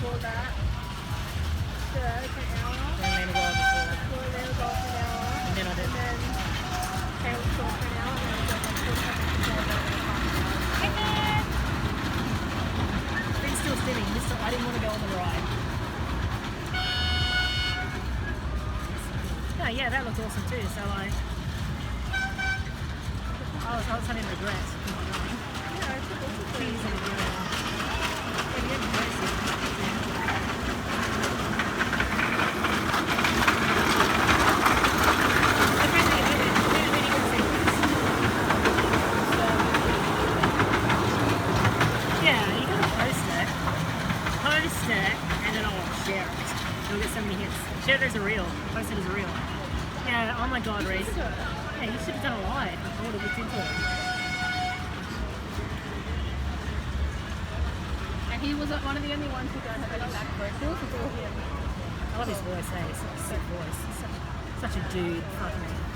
before that. So like an hour. Then Lena Wild before that. Before then we got an hour. And then I did. And then Caleb saw for an hour. And then we got like 45 minutes later. It's still spinning. I didn't want to go on the ride. No, yeah, that looked awesome too. So like, I was having regrets. Yeah, it's a good Please, and then I'll share it. You'll get so many hits. Share it as a reel. Post it as a reel. Yeah, oh my god, Reese. Yeah, you should have done a live. I would have looked into it. And he was one of the only ones who don't have any back vocals. It's all him. I love his voice, eh? He's such a sick voice. Such a dude. Fuck me.